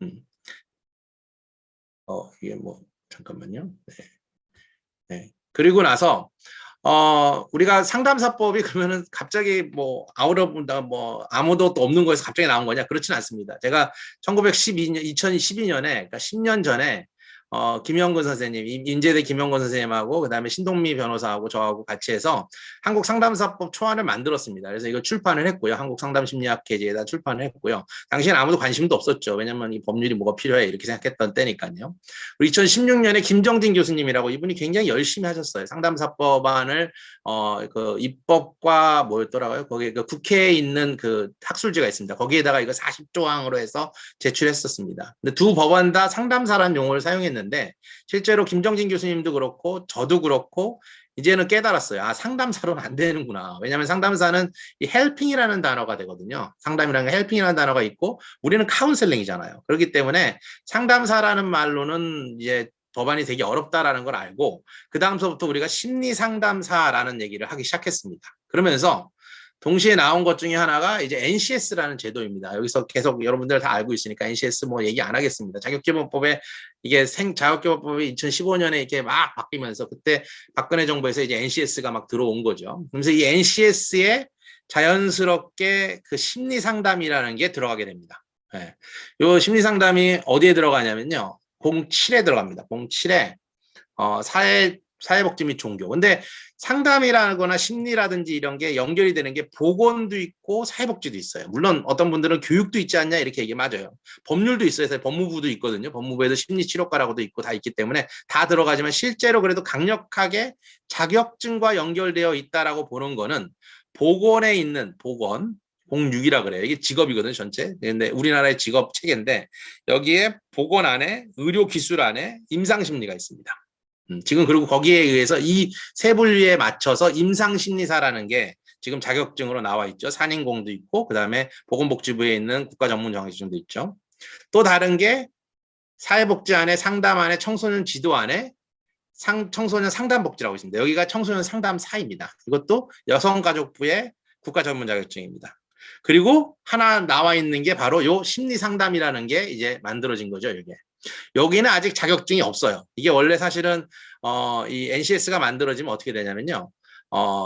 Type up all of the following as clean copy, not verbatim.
음. 이게 뭐 잠깐만요. 네. 네. 그리고 나서 우리가 상담사법이 그러면은 갑자기 뭐 뭐 아무도 또 없는 거에서 갑자기 나온 거냐? 그렇지는 않습니다. 제가 2012년에 그러니까 10년 전에 김영근 선생님, 인제대 김영근 선생님하고 그다음에 신동미 변호사하고 저하고 같이 해서 한국 상담사법 초안을 만들었습니다. 그래서 이거 출판을 했고요. 한국 상담심리학 계제에다 출판을 했고요. 당시에는 아무도 관심도 없었죠. 왜냐면 이 법률이 뭐가 필요해 이렇게 생각했던 때니까요. 그리고 2016년에 김정진 교수님이라고 이분이 굉장히 열심히 하셨어요. 상담사법안을 그 입법과 뭐였더라고요. 거기에 그 국회에 있는 그 학술지가 있습니다. 거기에다가 이거 40조항으로 해서 제출했었습니다. 근데 두 법안 다 상담사라는 용어를 사용했는데 실제로 김정진 교수님도 그렇고 저도 그렇고 이제는 깨달았어요. 아, 상담사로는 안 되는구나. 왜냐하면 상담사는 이 헬핑이라는 단어가 되거든요. 상담이라는 게 헬핑이라는 단어가 있고 우리는 카운셀링이잖아요. 그렇기 때문에 상담사라는 말로는 이제 법안이 되게 어렵다라는 걸 알고 그 다음서부터 우리가 심리상담사라는 얘기를 하기 시작했습니다. 그러면서 동시에 나온 것 중에 하나가 이제 NCS라는 제도입니다. 여기서 계속 여러분들 다 알고 있으니까 NCS 뭐 얘기 안 하겠습니다. 자격기본법에 이게 자격기본법이 2015년에 이렇게 막 바뀌면서 그때 박근혜 정부에서 이제 NCS가 막 들어온 거죠. 그래서 이 NCS에 자연스럽게 그 심리상담이라는 게 들어가게 됩니다. 네. 요 심리상담이 어디에 들어가냐면요. 07에 들어갑니다. 07에 사회복지 및 종교. 근데 상담이라거나 심리라든지 이런 게 연결이 되는 게 보건도 있고 사회복지도 있어요. 물론 어떤 분들은 교육도 있지 않냐 이렇게 얘기 맞아요. 법률도 있어요. 법무부도 있거든요. 법무부에도 심리치료과라고도 있고 다 있기 때문에 다 들어가지만 실제로 그래도 강력하게 자격증과 연결되어 있다라고 보는 거는 보건에 있는 보건 06이라 그래요. 이게 직업이거든요, 전체. 근데 우리나라의 직업 체계인데 여기에 보건 안에 의료 기술 안에 임상심리가 있습니다. 지금 그리고 거기에 의해서 이 세 분류에 맞춰서 임상심리사라는 게 지금 자격증으로 나와 있죠. 산인공도 있고 그다음에 보건복지부에 있는 국가전문자격증도 있죠. 또 다른 게 사회복지 안에 상담 안에 청소년 지도 안에 청소년 상담복지라고 있습니다. 여기가 청소년 상담사입니다. 이것도 여성가족부의 국가전문자격증입니다. 그리고 하나 나와 있는 게 바로 요 심리상담이라는 게 이제 만들어진 거죠. 이게. 여기는 아직 자격증이 없어요. 이게 원래 사실은 이 NCS가 만들어지면 어떻게 되냐면요.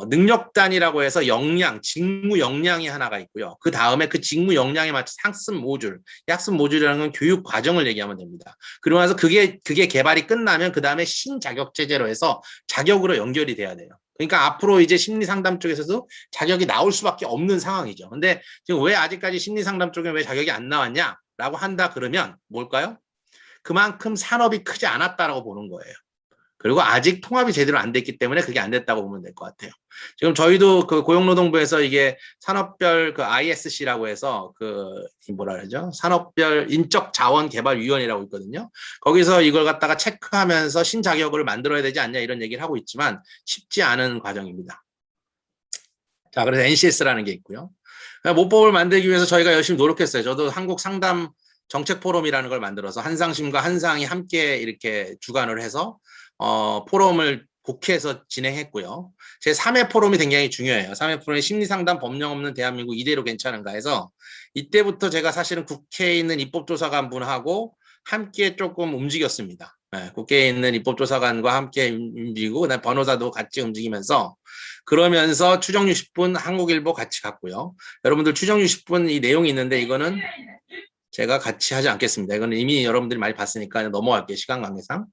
능력단이라고 해서 역량, 직무 역량이 하나가 있고요. 그 다음에 그 직무 역량에 맞춰 학습 모듈, 학습 모듈이라는 건 교육 과정을 얘기하면 됩니다. 그러고 나서 그게 개발이 끝나면 그 다음에 신자격 체제로 해서 자격으로 연결이 돼야 돼요. 그러니까 앞으로 이제 심리상담 쪽에서도 자격이 나올 수밖에 없는 상황이죠. 근데 지금 왜 아직까지 심리상담 쪽에 왜 자격이 안 나왔냐라고 한다 그러면 뭘까요? 그만큼 산업이 크지 않았다라고 보는 거예요. 그리고 아직 통합이 제대로 안 됐기 때문에 그게 안 됐다고 보면 될 것 같아요. 지금 저희도 그 고용노동부에서 이게 산업별 그 ISC라고 해서 그 뭐라 그러죠? 산업별 인적자원개발위원회라고 있거든요. 거기서 이걸 갖다가 체크하면서 신자격을 만들어야 되지 않냐 이런 얘기를 하고 있지만 쉽지 않은 과정입니다. 자, 그래서 NCS라는 게 있고요. 모법을 만들기 위해서 저희가 열심히 노력했어요. 저도 한국 상담 정책 포럼이라는 걸 만들어서 한상심과 한상이 함께 이렇게 주관을 해서 포럼을 국회에서 진행했고요. 제 3회 포럼이 굉장히 중요해요. 3회 포럼이 심리상담 법령 없는 대한민국 이대로 괜찮은가 해서 이때부터 제가 사실은 국회에 있는 입법조사관분하고 함께 조금 움직였습니다. 네, 국회에 있는 입법조사관과 함께 움직이고 그다음에 변호사도 같이 움직이면서 그러면서 추정 60분 한국일보 같이 갔고요. 여러분들 추정 60분 이 내용이 있는데 이거는 제가 같이 하지 않겠습니다. 이거는 이미 여러분들이 많이 봤으니까 넘어갈게요. 시간 관계상.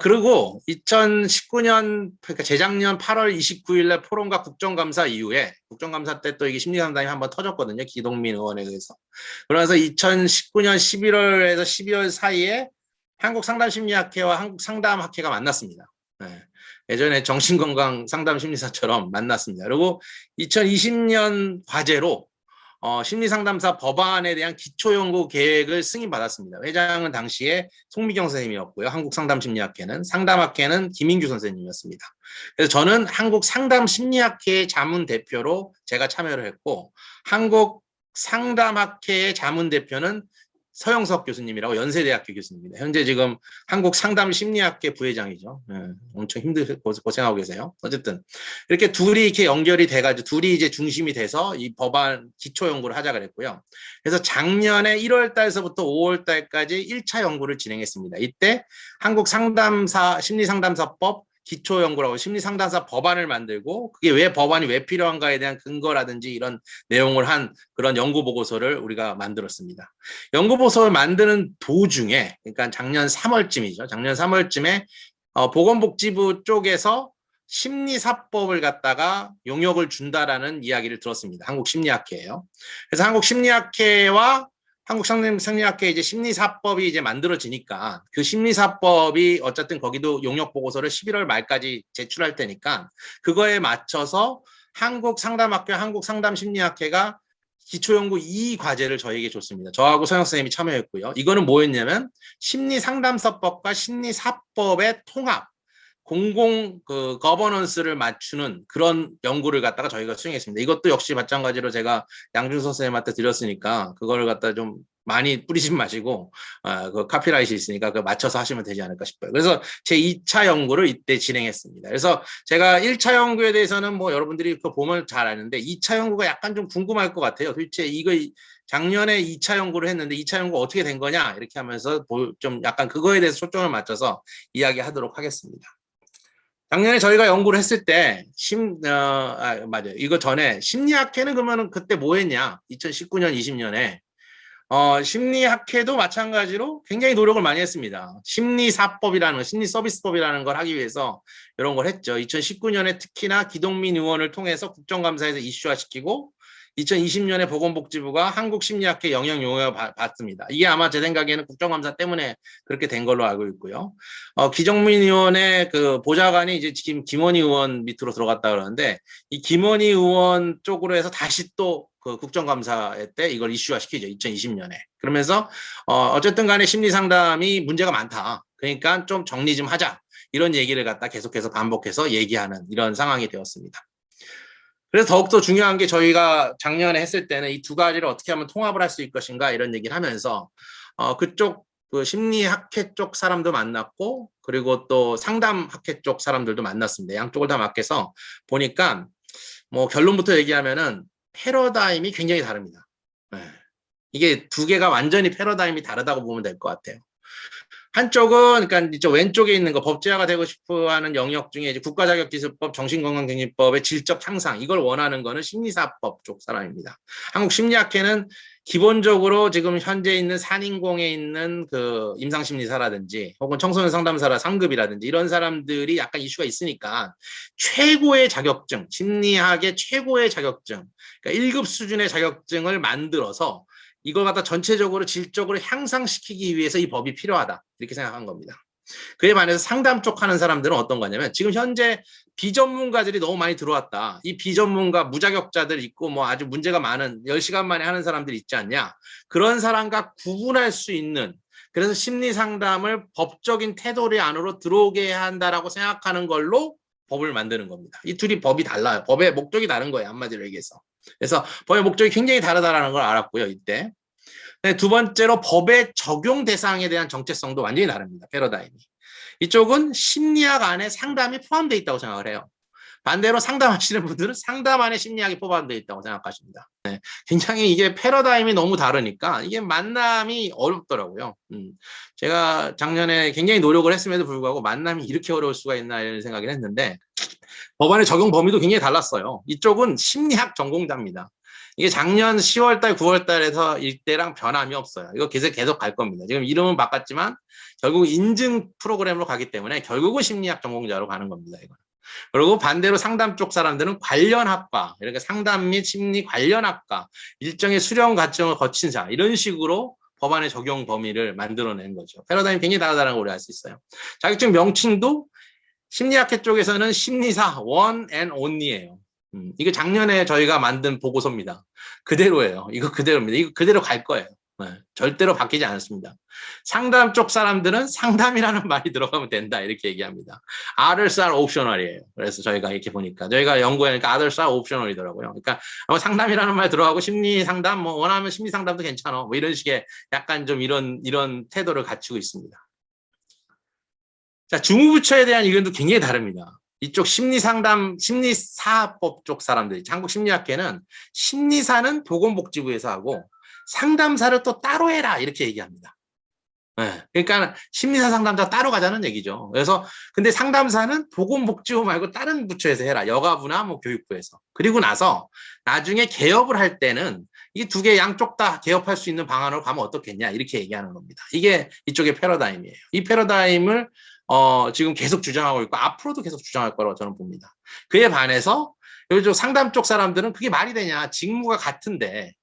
그리고 2019년, 그러니까 재작년 8월 29일날 포럼과 국정감사 이후에, 국정감사 때 또 이게 심리상담이 한번 터졌거든요. 기동민 의원에 의해서. 그래서 2019년 11월에서 12월 사이에 한국상담심리학회와 한국상담학회가 만났습니다. 네. 예전에 정신건강 상담심리사처럼 만났습니다. 그리고 2020년 과제로 심리상담사 법안에 대한 기초연구 계획을 승인받았습니다. 회장은 당시에 송미경 선생님이었고요. 한국상담심리학회는, 상담학회는 김인규 선생님이었습니다. 그래서 저는 한국상담심리학회 자문대표로 제가 참여를 했고, 한국상담학회의 자문대표는 서영석 교수님이라고 연세대학교 교수님입니다. 현재 지금 한국상담심리학회 부회장이죠. 엄청 고생하고 계세요. 어쨌든 이렇게 둘이 이렇게 연결이 돼가지고 둘이 이제 중심이 돼서 이 법안 기초 연구를 하자 그랬고요. 그래서 작년에 1월 달서부터 5월 달까지 1차 연구를 진행했습니다. 이때 심리상담사법 기초연구라고 심리상담사 법안을 만들고 그게 왜 법안이 왜 필요한가에 대한 근거라든지 이런 내용을 한 그런 연구보고서를 우리가 만들었습니다. 연구보고서를 만드는 도중에 그러니까 작년 3월쯤이죠. 작년 3월쯤에 보건복지부 쪽에서 심리사법을 갖다가 용역을 준다라는 이야기를 들었습니다. 한국심리학회예요. 그래서 한국심리학회와 한국심리학회 이제 심리사법이 이제 만들어지니까 그 심리사법이 어쨌든 거기도 용역 보고서를 11월 말까지 제출할 테니까 그거에 맞춰서 한국상담학회, 한국상담심리학회가 기초연구 2과제를 저에게 줬습니다. 저하고 서영 선생님이 참여했고요. 이거는 뭐였냐면 심리상담사법과 심리사법의 통합, 공공 거버넌스를 맞추는 그런 연구를 갖다가 저희가 수행했습니다. 이것도 역시 마찬가지로 제가 양준석 선생님한테 드렸으니까 그거를 갖다 좀 많이 뿌리지 마시고 그 카피라이트 있으니까 그 맞춰서 하시면 되지 않을까 싶어요. 그래서 제 2차 연구를 이때 진행했습니다. 그래서 제가 1차 연구에 대해서는 뭐 여러분들이 그거 보면 잘 아는데 2차 연구가 약간 좀 궁금할 것 같아요. 도대체 이거 작년에 2차 연구를 했는데 2차 연구 어떻게 된 거냐 이렇게 하면서 좀 약간 그거에 대해서 초점을 맞춰서 이야기하도록 하겠습니다. 작년에 저희가 연구를 했을 때 맞아요. 이거 전에 심리학회는 그러면은 그때 뭐 했냐? 2019년, 20년에 심리학회도 마찬가지로 굉장히 노력을 많이 했습니다. 심리사법이라는 심리서비스법이라는 걸 하기 위해서 이런 걸 했죠. 2019년에 특히나 기동민 의원을 통해서 국정감사에서 이슈화시키고 2020년에 보건복지부가 한국심리학회 영역 용역을 받습니다. 이게 아마 제 생각에는 국정감사 때문에 그렇게 된 걸로 알고 있고요. 기정민 의원의 그 보좌관이 이제 지금 김원희 의원 밑으로 들어갔다 그러는데 이 김원희 의원 쪽으로 해서 다시 또 그 국정감사 때 이걸 이슈화시키죠. 2020년에. 그러면서 어쨌든 간에 심리상담이 문제가 많다. 그러니까 좀 정리 좀 하자. 이런 얘기를 갖다 계속해서 반복해서 얘기하는 이런 상황이 되었습니다. 그래서 더욱더 중요한 게 저희가 작년에 했을 때는 이 두 가지를 어떻게 하면 통합을 할 수 있을 것인가 이런 얘기를 하면서 그쪽 그 심리학회 쪽 사람도 만났고 그리고 또 상담학회 쪽 사람들도 만났습니다. 양쪽을 다 맡겨서 보니까 뭐 결론부터 얘기하면은 패러다임이 굉장히 다릅니다. 네. 이게 두 개가 완전히 패러다임이 다르다고 보면 될 것 같아요. 한쪽은 그러니까 이쪽 왼쪽에 있는 거 법제화가 되고 싶어하는 영역 중에 이제 국가자격기술법, 정신건강정립법의 질적 향상 이걸 원하는 거는 심리사법 쪽 사람입니다. 한국심리학회는 기본적으로 지금 현재 있는 산인공에 있는 그 임상심리사라든지 혹은 청소년 상담사라 상급이라든지 이런 사람들이 약간 이슈가 있으니까 최고의 자격증, 심리학의 최고의 자격증, 그러니까 1급 수준의 자격증을 만들어서 이걸 갖다 전체적으로 질적으로 향상시키기 위해서 이 법이 필요하다. 이렇게 생각한 겁니다. 그에 반해서 상담 쪽 하는 사람들은 어떤 거냐면 지금 현재 비전문가들이 너무 많이 들어왔다. 이 비전문가 무자격자들 있고 뭐 아주 문제가 많은 10시간 만에 하는 사람들이 있지 않냐. 그런 사람과 구분할 수 있는 그래서 심리상담을 법적인 테두리 안으로 들어오게 해야 한다라고 생각하는 걸로 법을 만드는 겁니다. 이 둘이 법이 달라요. 법의 목적이 다른 거예요. 한마디로 얘기해서. 그래서 법의 목적이 굉장히 다르다는 걸 알았고요. 이때. 두 번째로 법의 적용 대상에 대한 정체성도 완전히 다릅니다. 패러다임이. 이쪽은 심리학 안에 상담이 포함되어 있다고 생각을 해요. 반대로 상담하시는 분들은 상담 안에 심리학이 포함되어 있다고 생각하십니다. 네. 굉장히 이게 패러다임이 너무 다르니까 이게 만남이 어렵더라고요. 제가 작년에 굉장히 노력을 했음에도 불구하고 만남이 이렇게 어려울 수가 있나 이런 생각을 했는데 법안의 적용 범위도 굉장히 달랐어요. 이쪽은 심리학 전공자입니다. 이게 작년 10월달, 9월달에서 이때랑 변함이 없어요. 이거 계속 갈 겁니다. 지금 이름은 바꿨지만 결국 인증 프로그램으로 가기 때문에 결국은 심리학 전공자로 가는 겁니다. 이거. 그리고 반대로 상담 쪽 사람들은 관련 학과, 이렇게 상담 및 심리 관련 학과, 일정의 수련 과정을 거친 자 이런 식으로 법안의 적용 범위를 만들어낸 거죠. 패러다임이 굉장히 다르다는 걸 우리 알 수 있어요. 자격증 명칭도 심리학회 쪽에서는 심리사 one and only예요. 이거 작년에 저희가 만든 보고서입니다. 그대로예요. 이거 그대로입니다. 이거 그대로 갈 거예요. 네, 절대로 바뀌지 않았습니다. 상담 쪽 사람들은 상담이라는 말이 들어가면 된다 이렇게 얘기합니다. Others are optional이에요. 그래서 저희가 이렇게 보니까 저희가 연구하니까 Others are optional이더라고요. 그러니까 상담이라는 말 들어가고 심리 상담 뭐 원하면 심리 상담도 괜찮아 뭐 이런 식의 약간 좀 이런 태도를 갖추고 있습니다. 자, 주무부처에 대한 의견도 굉장히 다릅니다. 이쪽 심리상담, 심리사법 쪽 사람들이, 한국심리학회는 심리사는 보건복지부에서 하고 상담사를 또 따로 해라 이렇게 얘기합니다. 네, 그러니까 심리사 상담사 따로 가자는 얘기죠. 그래서 근데 상담사는 보건복지부 말고 다른 부처에서 해라. 여가부나 뭐 교육부에서. 그리고 나서 나중에 개업을 할 때는 이 두 개 양쪽 다 개업할 수 있는 방안으로 가면 어떻겠냐 이렇게 얘기하는 겁니다. 이게 이쪽의 패러다임이에요. 이 패러다임을 지금 계속 주장하고 있고 앞으로도 계속 주장할 거라고 저는 봅니다. 그에 반해서 요즘 상담 쪽 사람들은 그게 말이 되냐. 직무가 같은데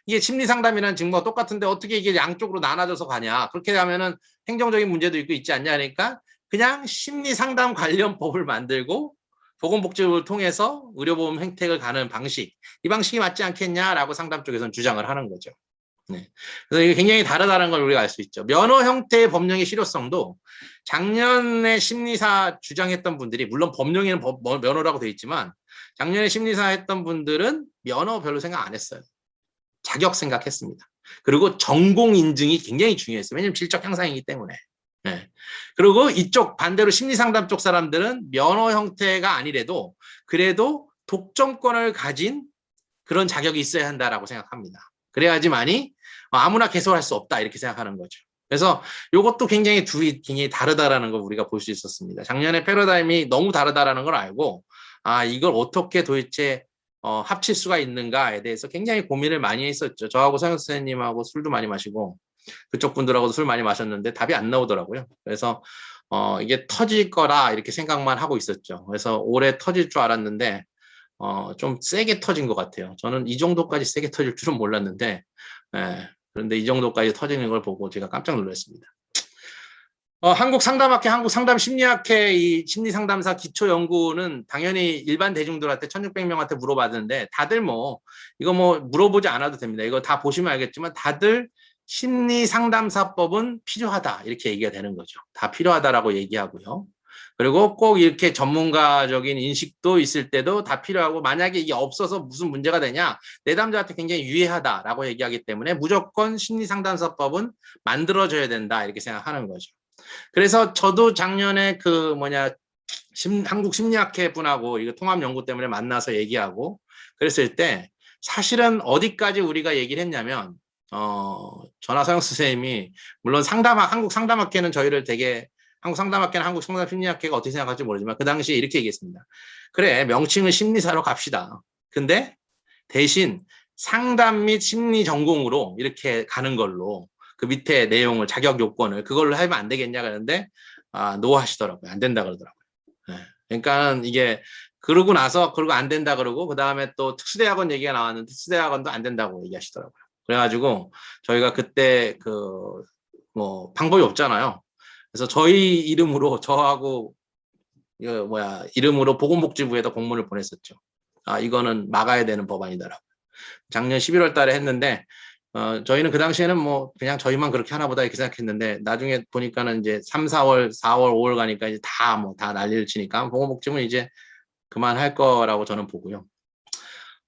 이게 심리상담이라는 직무가 똑같은데 어떻게 이게 양쪽으로 나눠져서 가냐. 그렇게 하면은 행정적인 문제도 있고 있지 않냐 하니까 그냥 심리상담 관련 법을 만들고 보건복지부를 통해서 의료보험 혜택을 가는 방식, 이 방식이 맞지 않겠냐라고 상담 쪽에서는 주장을 하는 거죠. 네. 그래서 이게 굉장히 다르다는 걸 우리가 알 수 있죠. 면허 형태의 법령의 실효성도 작년에 심리사 주장했던 분들이, 물론 법령에는 면허라고 되어 있지만 작년에 심리사 했던 분들은 면허 별로 생각 안 했어요. 자격 생각했습니다. 그리고 전공 인증이 굉장히 중요했어요. 왜냐하면 질적 향상이기 때문에. 네. 그리고 이쪽 반대로 심리상담 쪽 사람들은 면허 형태가 아니래도 그래도 독점권을 가진 그런 자격이 있어야 한다라고 생각합니다. 그래야지만이 아무나 개설할 수 없다 이렇게 생각하는 거죠. 그래서 이것도 굉장히 둘이 굉장히 다르다라는 걸 우리가 볼 수 있었습니다. 작년에 패러다임이 너무 다르다라는 걸 알고 이걸 어떻게 도대체 합칠 수가 있는가에 대해서 굉장히 고민을 많이 했었죠. 저하고 서영 선생님하고 술도 많이 마시고 그쪽 분들하고도 술 많이 마셨는데 답이 안 나오더라고요. 그래서 이게 터질 거라 이렇게 생각만 하고 있었죠. 그래서 올해 터질 줄 알았는데 좀 세게 터진 것 같아요. 저는 이 정도까지 세게 터질 줄은 몰랐는데 그런데 이 정도까지 터지는 걸 보고 제가 깜짝 놀랐습니다. 한국상담학회, 한국상담심리학회 이 심리상담사 기초연구는 당연히 일반 대중들한테 1600명한테 물어봤는데 다들 이거 물어보지 않아도 됩니다. 이거 다 보시면 알겠지만 다들 심리상담사법은 필요하다 이렇게 얘기가 되는 거죠. 다 필요하다라고 얘기하고요. 그리고 꼭 이렇게 전문가적인 인식도 있을 때도 다 필요하고 만약에 이게 없어서 무슨 문제가 되냐 내담자한테 굉장히 유해하다라고 얘기하기 때문에 무조건 심리상담사법은 만들어져야 된다 이렇게 생각하는 거죠. 그래서 저도 작년에 한국심리학회 분하고 이거 통합 연구 때문에 만나서 얘기하고 그랬을 때 사실은 어디까지 우리가 얘기를 했냐면 전하서영 선생님이 물론 한국상담학회는 저희를 되게 한국상담학회나 한국상담심리학회가 어떻게 생각할지 모르지만 그 당시에 이렇게 얘기했습니다. 그래 명칭은 심리사로 갑시다. 근데 대신 상담 및 심리 전공으로 이렇게 가는 걸로 그 밑에 내용을 자격 요건을 그걸로 하면 안 되겠냐 그러는데 노 하시더라고요. 안 된다 그러더라고요. 네. 그러니까 이게 그러고 나서 그러고 안 된다 그러고 그 다음에 또 특수대학원 얘기가 나왔는데 특수대학원도 안 된다고 얘기하시더라고요. 그래가지고 저희가 그때 방법이 없잖아요. 그래서 저희 이름으로 저하고 이름으로 보건복지부에다 공문을 보냈었죠. 이거는 막아야 되는 법안이더라고요. 작년 11월 달에 했는데 저희는 그 당시에는 그냥 저희만 그렇게 하나 보다 이렇게 생각했는데 나중에 보니까는 이제 3, 4월, 5월 가니까 이제 다 난리를 치니까 보건복지부는 이제 그만할 거라고 저는 보고요.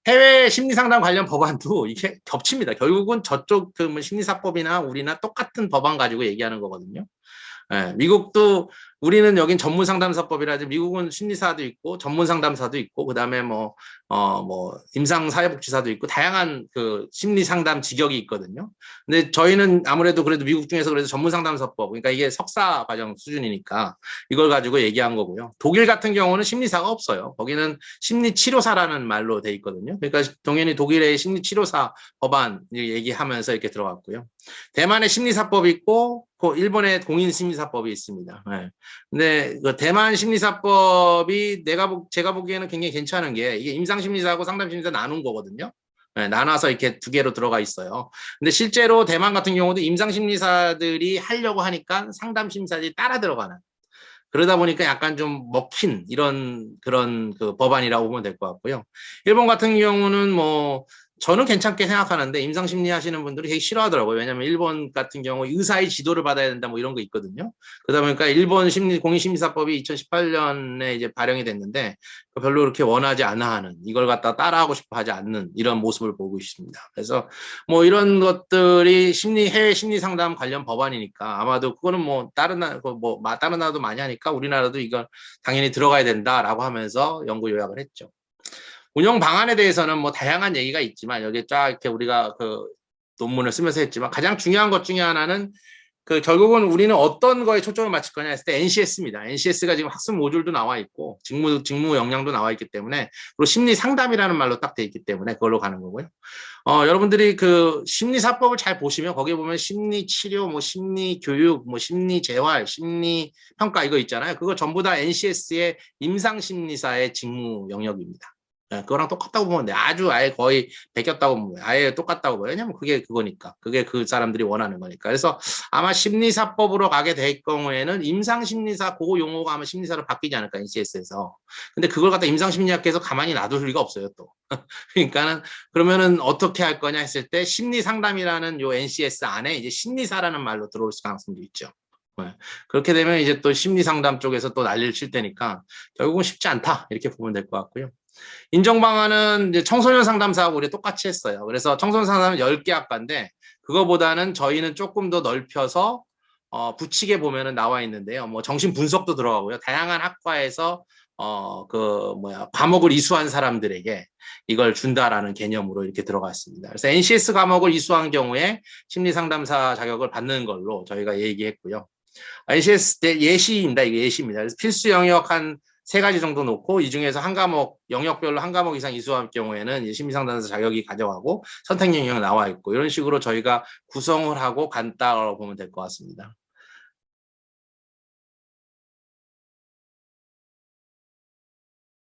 해외 심리상담 관련 법안도 이게 겹칩니다. 결국은 저쪽 심리사법이나 우리나 똑같은 법안 가지고 얘기하는 거거든요. 미국도 우리는 여긴 전문상담사법이라지 미국은 심리사도 있고 전문상담사도 있고 그다음에 임상사회복지사도 있고 다양한 그 심리상담 직역이 있거든요. 근데 저희는 아무래도 그래도 미국 중에서 그래도 전문상담사법 그러니까 이게 석사 과정 수준이니까 이걸 가지고 얘기한 거고요. 독일 같은 경우는 심리사가 없어요. 거기는 심리치료사라는 말로 돼 있거든요. 그러니까 당연히 독일의 심리치료사 법안 얘기하면서 이렇게 들어갔고요. 대만의 심리사법이 있고 일본의 공인심리사법이 있습니다. 근데 그 대만 심리사법이 제가 보기에는 굉장히 괜찮은 게 이게 임상심리사하고 상담심리사 나눈 거거든요. 나눠서 이렇게 두 개로 들어가 있어요. 근데 실제로 대만 같은 경우도 임상심리사들이 하려고 하니까 상담심리사들이 따라 들어가는 그러다 보니까 약간 좀 먹힌 그런 그 법안이라고 보면 될 것 같고요. 일본 같은 경우는 저는 괜찮게 생각하는데 임상심리 하시는 분들이 되게 싫어하더라고요. 왜냐하면 일본 같은 경우 의사의 지도를 받아야 된다 뭐 이런 거 있거든요. 그러다 보니까 일본 공인심리사법이 2018년에 이제 발령이 됐는데 별로 그렇게 원하지 않아 하는, 이걸 갖다 따라하고 싶어 하지 않는 이런 모습을 보고 있습니다. 그래서 뭐 이런 것들이 해외 심리 상담 관련 법안이니까 아마도 그거는 뭐 다른 나라도 많이 하니까 우리나라도 이걸 당연히 들어가야 된다라고 하면서 연구 요약을 했죠. 운영 방안에 대해서는 뭐 다양한 얘기가 있지만 여기 쫙 이렇게 우리가 그 논문을 쓰면서 했지만 가장 중요한 것 중에 하나는 그 결국은 우리는 어떤 거에 초점을 맞출 거냐 했을 때 NCS입니다. NCS가 지금 학습 모듈도 나와 있고 직무 역량도 나와 있기 때문에, 그리고 심리 상담이라는 말로 딱 돼 있기 때문에 그걸로 가는 거고요. 여러분들이 그 심리사법을 잘 보시면 거기에 보면 심리 치료, 뭐 심리 교육, 뭐 심리 재활, 심리 평가 이거 있잖아요. 그거 전부 다 NCS의 임상심리사의 직무 영역입니다. 그거랑 똑같다고 보면 돼. 아예 거의 베꼈다고 보면 돼. 아예 똑같다고 보면. 왜냐면 그게 그거니까. 그게 그 사람들이 원하는 거니까. 그래서 아마 심리사법으로 가게 될 경우에는 임상심리사, 그거 용어가 아마 심리사로 바뀌지 않을까, NCS에서. 근데 그걸 갖다 임상심리학계에서 가만히 놔둘 리가 없어요, 또. 그러니까는 그러면은 어떻게 할 거냐 했을 때 심리상담이라는 요 NCS 안에 이제 심리사라는 말로 들어올 가능성도 있죠. 그렇게 되면 이제 또 심리상담 쪽에서 또 난리를 칠 테니까 결국은 쉽지 않다, 이렇게 보면 될 것 같고요. 인정 방안은 이제 청소년 상담사하고 우리 똑같이 했어요. 그래서 청소년 상담은 10개 학과인데 그거보다는 저희는 조금 더 넓혀서 붙이게 보면은 나와 있는데요. 뭐 정신 분석도 들어가고요. 다양한 학과에서 과목을 이수한 사람들에게 이걸 준다라는 개념으로 이렇게 들어갔습니다. 그래서 NCS 과목을 이수한 경우에 심리 상담사 자격을 받는 걸로 저희가 얘기했고요. NCS 예시입니다. 이게 예시입니다. 그래서 필수 영역 한 3가지 정도 놓고 이 중에서 한 과목, 영역별로 한 과목 이상 이수할 경우에는 심리상담사 자격이 가져가고 선택 영역 나와 있고, 이런 식으로 저희가 구성을 하고 간다고 보면 될 것 같습니다.